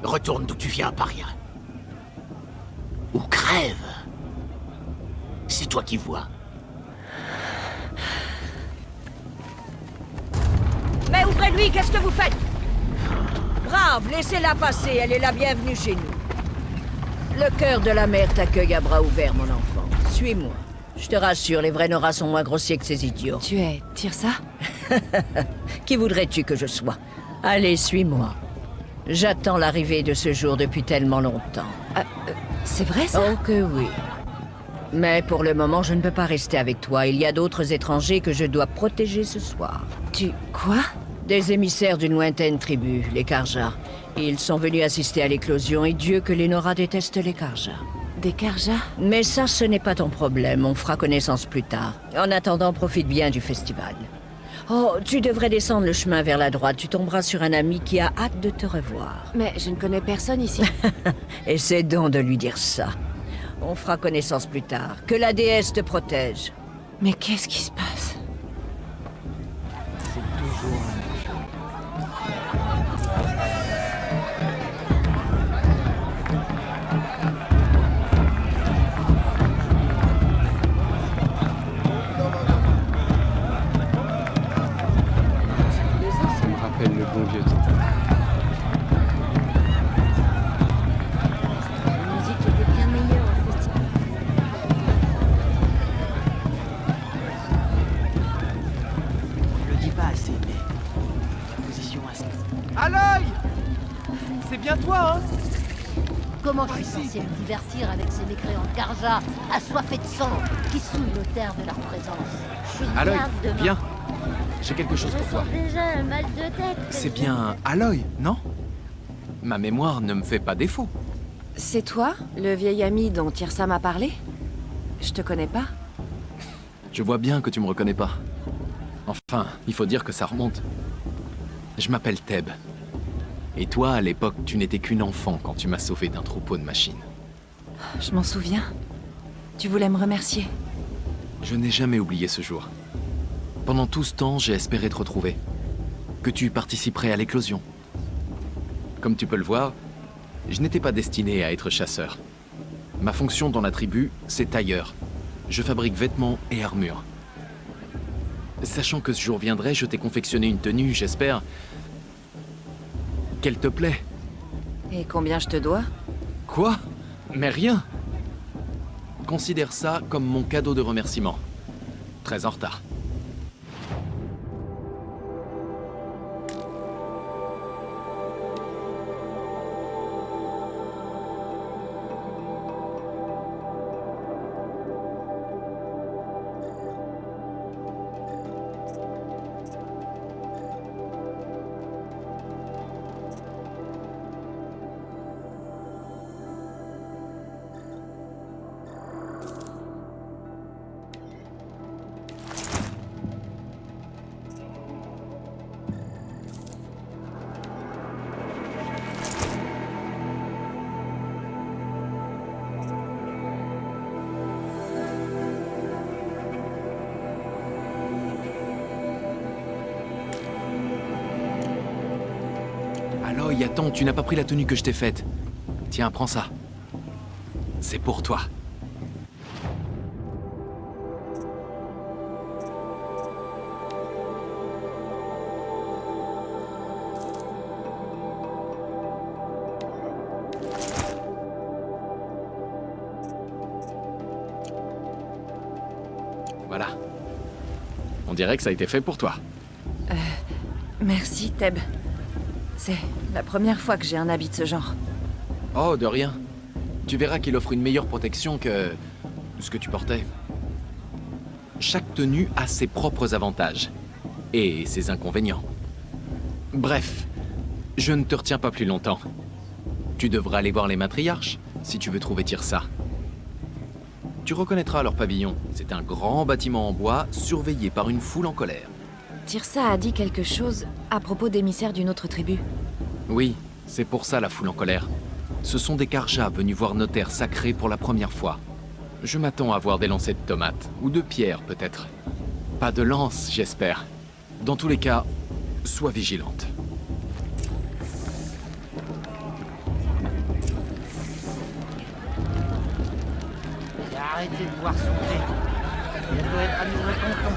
Retourne d'où tu viens, paria. Ou crève. C'est toi qui vois. Mais ouvrez-lui, qu'est-ce que vous faites? Brave, laissez-la passer, elle est la bienvenue chez nous. Le cœur de la mer t'accueille à bras ouverts, mon enfant. Suis-moi. Je te rassure, les vrais Nora sont moins grossiers que ces idiots. Tu es Tirsa? Qui voudrais-tu que je sois? Allez, suis-moi. J'attends l'arrivée de ce jour depuis tellement longtemps. C'est vrai, ça? Oh que oui. Mais pour le moment, je ne peux pas rester avec toi. Il y a d'autres étrangers que je dois protéger ce soir. Tu... quoi? Des émissaires d'une lointaine tribu, les Karja. Ils sont venus assister à l'éclosion et Dieu que les Nora détestent les Karja. Des Karja? Mais ça, ce n'est pas ton problème. On fera connaissance plus tard. En attendant, profite bien du festival. Oh, tu devrais descendre le chemin vers la droite. Tu tomberas sur un ami qui a hâte de te revoir. Mais je ne connais personne ici. Essaie donc de lui dire ça. On fera connaissance plus tard. Que la déesse te protège. Mais qu'est-ce qui se passe? Ça me rappelle le bon vieux temps. La musique était bien meilleure au festival. Je le dis pas assez, mais la position assez. Aloy! C'est bien toi, hein? Comment je suis censé me divertir avec ces mécréants de Karja, assoiffés de sang, qui souillent le terre de leur présence? Je suis Aloy, bien demain. viens. J'ai quelque chose Je pour toi. sens déjà un mal de tête. C'est bien Aloy, non? Ma mémoire ne me fait pas défaut. C'est toi, le vieil ami dont Tirsa m'a parlé? Je te connais pas. Je vois bien que tu me reconnais pas. Enfin, il faut dire que ça remonte. Je m'appelle Theb. Et toi, à l'époque, tu n'étais qu'une enfant quand tu m'as sauvé d'un troupeau de machines. Je m'en souviens. Tu voulais me remercier. Je n'ai jamais oublié ce jour. Pendant tout ce temps, j'ai espéré te retrouver. Que tu participerais à l'éclosion. Comme tu peux le voir, je n'étais pas destiné à être chasseur. Ma fonction dans la tribu, c'est tailleur. Je fabrique vêtements et armures. Sachant que ce jour viendrait, je t'ai confectionné une tenue, j'espère qu'elle te plaît. Et combien je te dois? Quoi? Mais rien. Considère ça comme mon cadeau de remerciement. Très en retard. Aloy, attends, tu n'as pas pris la tenue que je t'ai faite. Tiens, prends ça. C'est pour toi. Voilà. On dirait que ça a été fait pour toi. Merci, Theb. C'est la première fois que j'ai un habit de ce genre. Oh, de rien. Tu verras qu'il offre une meilleure protection que ce que tu portais. Chaque tenue a ses propres avantages et ses inconvénients. Bref, je ne te retiens pas plus longtemps. Tu devras aller voir les matriarches si tu veux trouver Tirsa. Tu reconnaîtras leur pavillon. C'est un grand bâtiment en bois surveillé par une foule en colère. Tirsa a dit quelque chose à propos d'émissaires d'une autre tribu. Oui, c'est pour ça la foule en colère. Ce sont des Karja venus voir nos terres sacrées pour la première fois. Je m'attends à voir des lancers de tomates, ou de pierres peut-être. Pas de lance, j'espère. Dans tous les cas, sois vigilante. arrêter de boire son thé. Elle doit être à nouveau tonton.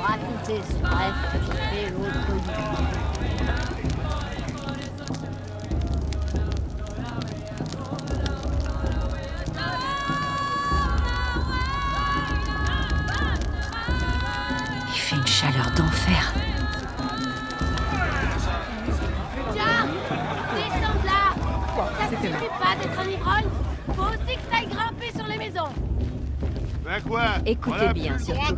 Raconter ce rêve que j'ai fait l'autre nuit. Il fait une chaleur d'enfer. Tiens, descends de là. Ça ne suffit pas d'être un ivrogne. Faut aussi que t'ailles grimper sur les maisons. Ben quoi? Écoutez bien, surtout.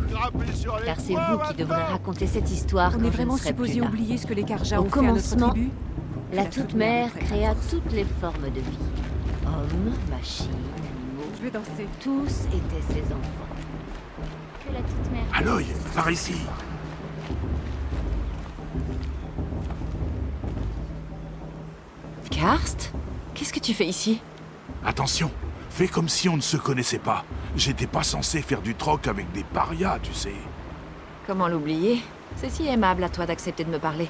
Car c'est vous qui devrez raconter cette histoire quand On est je ne vraiment serai plus supposé là. oublier ce que les Karja Au ont fait à notre commencement, tribu? La Toute-Mère créa toutes les formes de vie. Hommes, machines, animaux, Je vais danser. tous étaient ses enfants. Que la toute mère. Aloy, par ici. Karst? Qu'est-ce que tu fais ici? Attention, fais comme si on ne se connaissait pas. J'étais pas censé faire du troc avec des parias, tu sais. Comment l'oublier? C'est si aimable à toi d'accepter de me parler.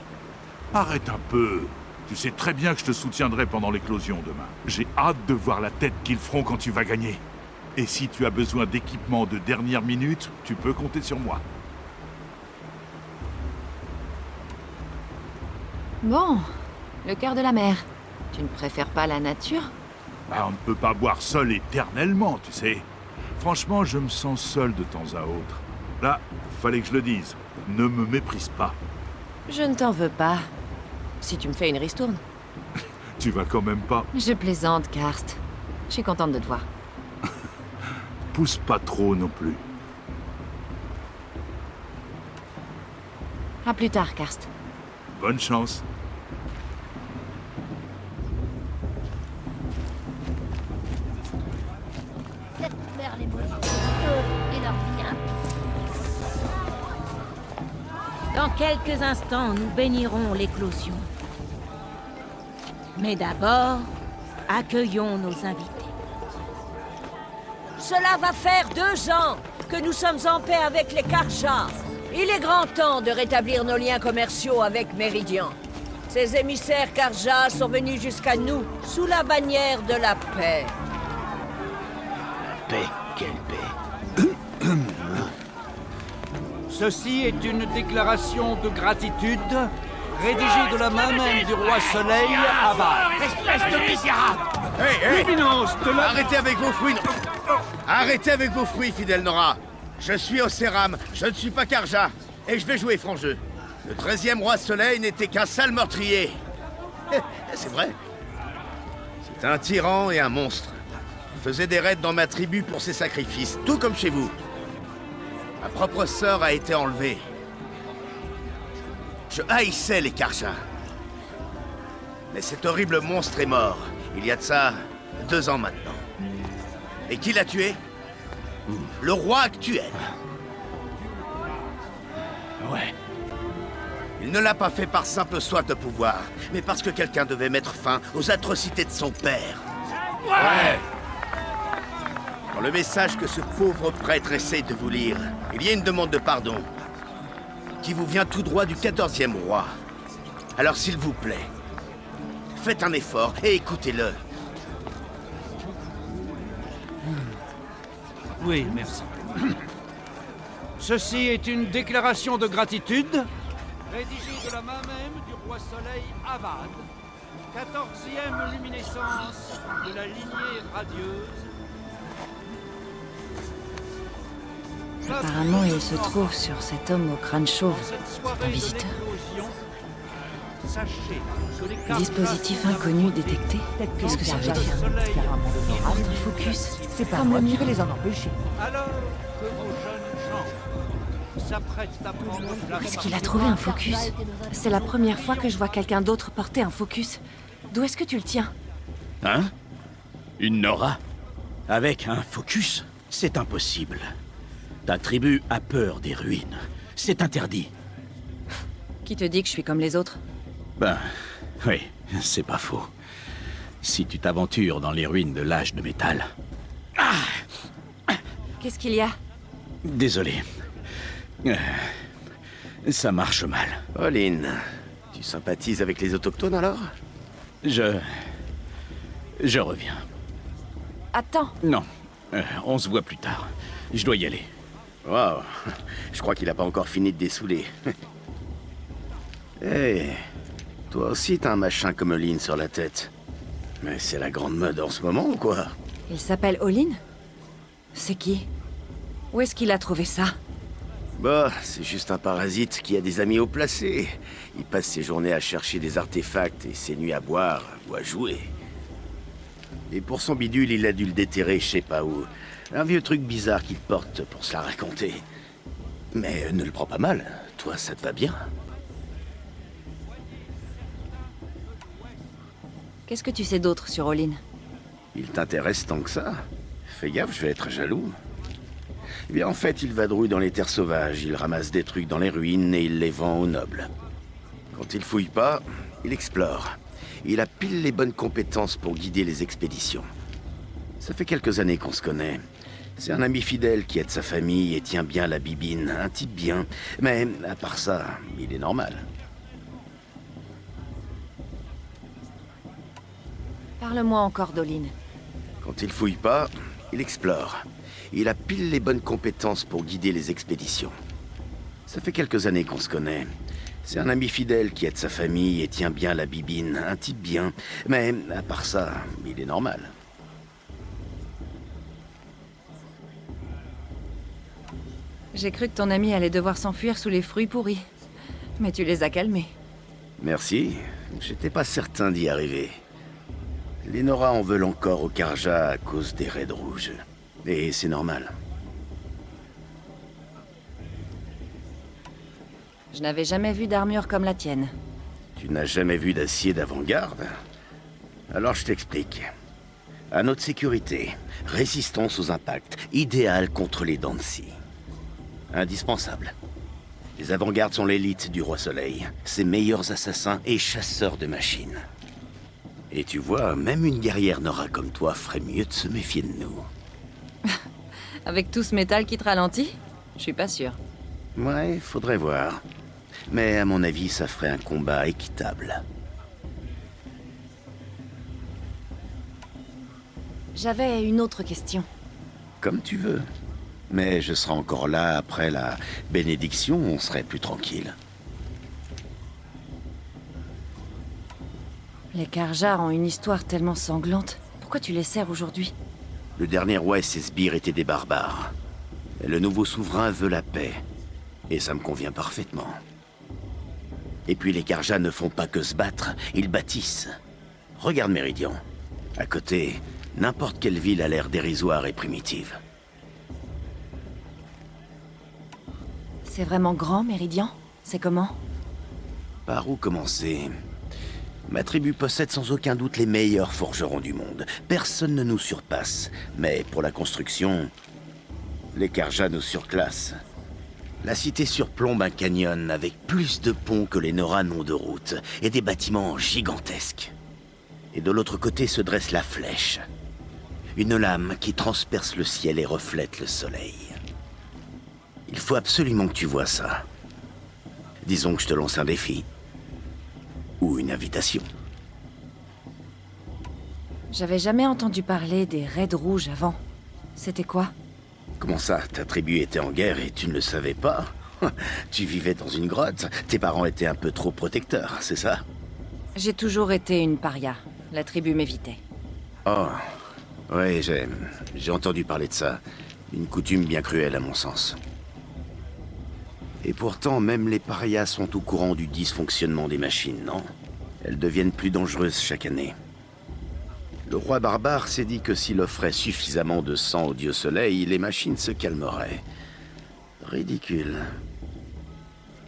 Arrête un peu. Tu sais très bien que je te soutiendrai pendant l'éclosion demain. J'ai hâte de voir la tête qu'ils feront quand tu vas gagner. Et si tu as besoin d'équipement de dernière minute, tu peux compter sur moi. Bon, le cœur de la mer. Tu ne préfères pas la nature? Bah, on ne peut pas boire seul éternellement, tu sais. Franchement, je me sens seul de temps à autre. Là, fallait que je le dise. Ne me méprise pas. Je ne t'en veux pas. Si tu me fais une ristourne. Tu vas quand même pas. Je plaisante, Karst. Je suis contente de te voir. Pousse pas trop non plus. À plus tard, Karst. Bonne chance. Cette mère les maudit, eux et leur vie impie. Dans quelques instants, nous bénirons l'éclosion. Mais d'abord, accueillons nos invités. Cela va faire 2 ans que nous sommes en paix avec les Karja. Il est grand temps de rétablir nos liens commerciaux avec Méridian. Ces émissaires Karja sont venus jusqu'à nous sous la bannière de la paix. Paix, quelle paix. Ceci est une déclaration de gratitude rédigée de la main même du roi Soleil à Val. Espèce de misérable! Arrêtez avec vos fruits. Arrêtez avec vos fruits, fidèle Nora. Je suis Océram, je ne suis pas Karja. Et je vais jouer franc jeu. Le 13e roi Soleil n'était qu'un sale meurtrier. C'est vrai. C'est un tyran et un monstre. Il faisait des raids dans ma tribu pour ses sacrifices, tout comme chez vous. Ma propre sœur a été enlevée. Je haïssais les Karja. Mais cet horrible monstre est mort. Il y a de ça 2 ans maintenant. Et qui l'a tué? Le roi actuel. Ouais. Il ne l'a pas fait par simple soif de pouvoir, mais parce que quelqu'un devait mettre fin aux atrocités de son père. Ouais. Dans le message que ce pauvre prêtre essaye de vous lire, il y a une demande de pardon qui vous vient tout droit du 14e roi. Alors s'il vous plaît, faites un effort et écoutez-le. Oui, merci. Ceci est une déclaration de gratitude rédigée de la main même du roi Soleil Avad, 14e luminescence de la lignée radieuse. Apparemment, il se trouve sur cet homme au crâne chauve. Un visiteur. Dispositif inconnu détecté. Qu'est-ce que ça veut dire? Un focus. C'est pas moi qui vais les en empêcher. Alors que vos jeunes gens s'apprêtent à prendre place. Où est-ce qu'il a trouvé un focus? C'est la première fois que je vois quelqu'un d'autre porter un focus. D'où est-ce que tu le tiens? Hein? Une Nora? Avec un focus? C'est impossible. Ta tribu a peur des ruines. C'est interdit. Qui te dit que je suis comme les autres? Ben, oui, c'est pas faux. Si tu t'aventures dans les ruines de l'âge de métal... Ah! Qu'est-ce qu'il y a? Désolé. Ça marche mal. Olin, tu sympathises avec les autochtones alors? Je reviens. Attends. Non, on se voit plus tard. Je dois y aller. Waouh, je crois qu'il a pas encore fini de dessouler. Hé, toi aussi t'as un machin comme Olin sur la tête. Mais c'est la grande mode en ce moment ou quoi? Il s'appelle Olin? C'est qui? Où est-ce qu'il a trouvé ça? Bah, c'est juste un parasite qui a des amis haut placés. Il passe ses journées à chercher des artefacts et ses nuits à boire ou à jouer. Et pour son bidule, il a dû le déterrer je sais pas où. Un vieux truc bizarre qu'il porte pour se la raconter. Mais ne le prends pas mal, toi ça te va bien. Qu'est-ce que tu sais d'autre sur Olin? Il t'intéresse tant que ça? Fais gaffe, je vais être jaloux. Eh bien, en fait, il vadrouille dans les terres sauvages, il ramasse des trucs dans les ruines et il les vend aux nobles. Quand il fouille pas, il explore. Il a pile les bonnes compétences pour guider les expéditions. Ça fait quelques années qu'on se connaît. C'est un ami fidèle qui aide sa famille et tient bien la bibine, un type bien. Mais à part ça, il est normal. Parle-moi encore d'Olin. Quand il fouille pas, il explore. Il a pile les bonnes compétences pour guider les expéditions. Ça fait quelques années qu'on se connaît. C'est un ami fidèle qui aide sa famille et tient bien la bibine, un type bien. Mais à part ça, il est normal. J'ai cru que ton ami allait devoir s'enfuir sous les fruits pourris. Mais tu les as calmés. Merci. J'étais pas certain d'y arriver. Les Nora en veulent encore au Karja à cause des raids rouges. Et c'est normal. Je n'avais jamais vu d'armure comme la tienne. Tu n'as jamais vu d'acier d'avant-garde? Alors je t'explique. À notre sécurité, résistance aux impacts, idéal contre les dents de scie. Indispensable. Les avant-gardes sont l'élite du Roi Soleil, ses meilleurs assassins et chasseurs de machines. Et tu vois, même une guerrière Nora comme toi ferait mieux de se méfier de nous. Avec tout ce métal qui te ralentit? Je suis pas sûr. Ouais, faudrait voir. Mais à mon avis, ça ferait un combat équitable. J'avais une autre question. Comme tu veux. Mais je serai encore là après la bénédiction, on serait plus tranquille. Les Karja ont une histoire tellement sanglante. Pourquoi tu les sers aujourd'hui? Le dernier roi et ses sbires étaient des barbares. Et le nouveau souverain veut la paix. Et ça me convient parfaitement. Et puis les Karja ne font pas que se battre, ils bâtissent. Regarde Méridian. À côté, n'importe quelle ville a l'air dérisoire et primitive. C'est vraiment grand, Méridian? C'est comment? Par où commencer? Ma tribu possède sans aucun doute les meilleurs forgerons du monde. Personne ne nous surpasse. Mais pour la construction, les Karja nous surclassent. La cité surplombe un canyon avec plus de ponts que les Nora n'ont de route, et des bâtiments gigantesques. Et de l'autre côté se dresse la flèche. Une lame qui transperce le ciel et reflète le soleil. Il faut absolument que tu vois ça. Disons que je te lance un défi. Ou une invitation. J'avais jamais entendu parler des raids rouges avant. C'était quoi? Comment ça? Ta tribu était en guerre et tu ne le savais pas? Tu vivais dans une grotte, tes parents étaient un peu trop protecteurs, c'est ça? J'ai toujours été une paria. La tribu m'évitait. Oh, ouais, j'ai entendu parler de ça. Une coutume bien cruelle à mon sens. Et pourtant, même les parias sont au courant du dysfonctionnement des machines, non? Elles deviennent plus dangereuses chaque année. Le roi barbare s'est dit que s'il offrait suffisamment de sang au dieu soleil, les machines se calmeraient. Ridicule.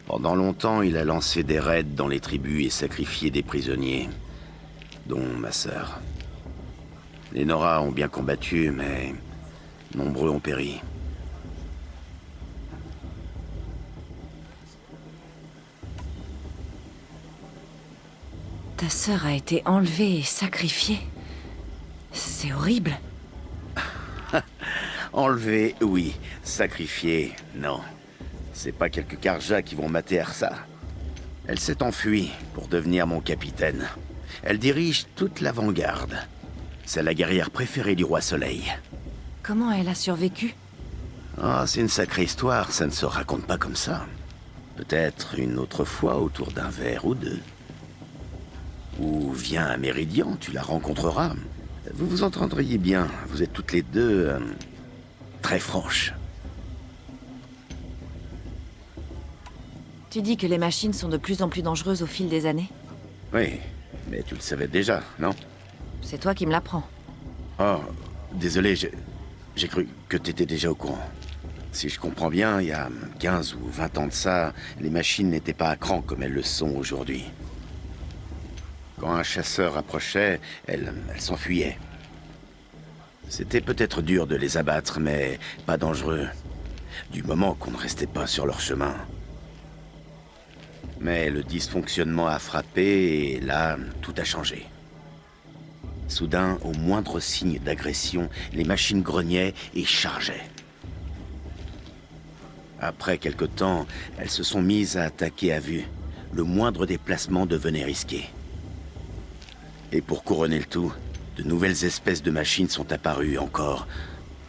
Pendant longtemps, il a lancé des raids dans les tribus et sacrifié des prisonniers, dont ma sœur. Les Nora ont bien combattu, mais nombreux ont péri. Ta sœur a été enlevée et sacrifiée. C'est horrible. Enlever, oui. Sacrifier, non. C'est pas quelques Karja qui vont mater Ersa. Elle s'est enfuie pour devenir mon capitaine. Elle dirige toute l'avant-garde. C'est la guerrière préférée du Roi Soleil. Comment elle a survécu? Ah, c'est une sacrée histoire, ça ne se raconte pas comme ça. Peut-être une autre fois autour d'un verre ou deux. Ou viens à Méridian, tu la rencontreras. Vous vous entendriez bien, vous êtes toutes les deux... très franches. Tu dis que les machines sont de plus en plus dangereuses au fil des années? Oui, mais tu le savais déjà, non? C'est toi qui me l'apprends. Oh, désolé, j'ai cru que t'étais déjà au courant. Si je comprends bien, il y a 15 ou 20 ans de ça, les machines n'étaient pas à cran comme elles le sont aujourd'hui. Quand un chasseur approchait, elles s'enfuyaient. C'était peut-être dur de les abattre, mais pas dangereux. Du moment qu'on ne restait pas sur leur chemin. Mais le dysfonctionnement a frappé et là, tout a changé. Soudain, au moindre signe d'agression, les machines grognaient et chargeaient. Après quelque temps, elles se sont mises à attaquer à vue. Le moindre déplacement devenait risqué. Et pour couronner le tout, de nouvelles espèces de machines sont apparues encore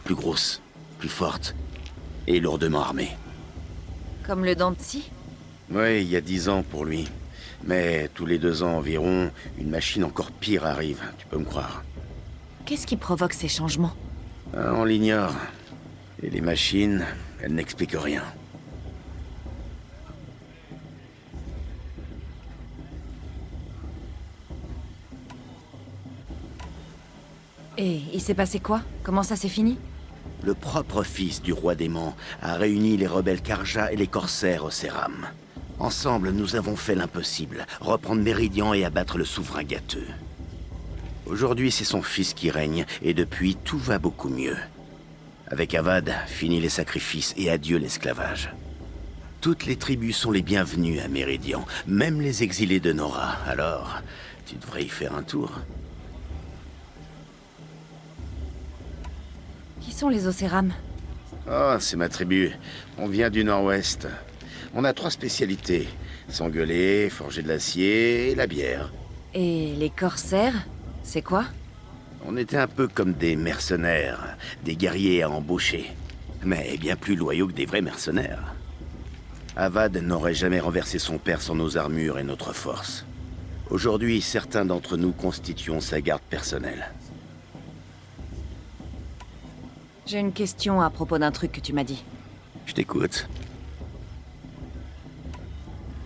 plus grosses, plus fortes et lourdement armées. Comme le Danti? Oui, il y a 10 ans pour lui. Mais tous les 2 ans environ, une machine encore pire arrive, tu peux me croire. Qu'est-ce qui provoque ces changements? On l'ignore. Et les machines, elles n'expliquent rien. Et il s'est passé quoi? Comment ça s'est fini? Le propre fils du roi démon a réuni les rebelles Karja et les corsaires au Céram. Ensemble, nous avons fait l'impossible, reprendre Méridian et abattre le souverain gâteux. Aujourd'hui, c'est son fils qui règne, et depuis, tout va beaucoup mieux. Avec Avad, fini les sacrifices et adieu l'esclavage. Toutes les tribus sont les bienvenues à Méridian, même les exilés de Nora. Alors, tu devrais y faire un tour. Qui sont les Océram? Oh, c'est ma tribu. On vient du nord-ouest. On a 3 spécialités. S'engueuler, forger de l'acier et la bière. Et les corsaires? C'est quoi? On était un peu comme des mercenaires, des guerriers à embaucher. Mais bien plus loyaux que des vrais mercenaires. Avad n'aurait jamais renversé son père sans nos armures et notre force. Aujourd'hui, certains d'entre nous constituons sa garde personnelle. J'ai une question à propos d'un truc que tu m'as dit. Je t'écoute.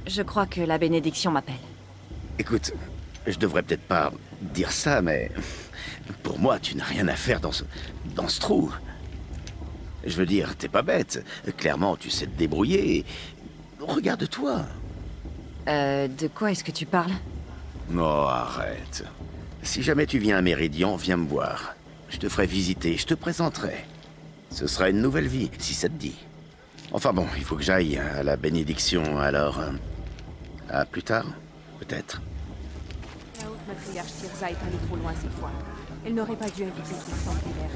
Je crois que la bénédiction m'appelle. Écoute, je devrais peut-être pas dire ça, mais... Pour moi, tu n'as rien à faire dans ce trou. Je veux dire, t'es pas bête. Clairement, tu sais te débrouiller. Regarde-toi. De quoi est-ce que tu parles? Non, arrête. Si jamais tu viens à Méridian, viens me voir. Je te ferai visiter, je te présenterai. Ce sera une nouvelle vie, si ça te dit. Enfin bon, il faut que j'aille à la bénédiction, alors... à plus tard, peut-être. La haute matriarche Tirza est allée trop loin cette fois. Elle n'aurait pas dû inviter son sang hiver.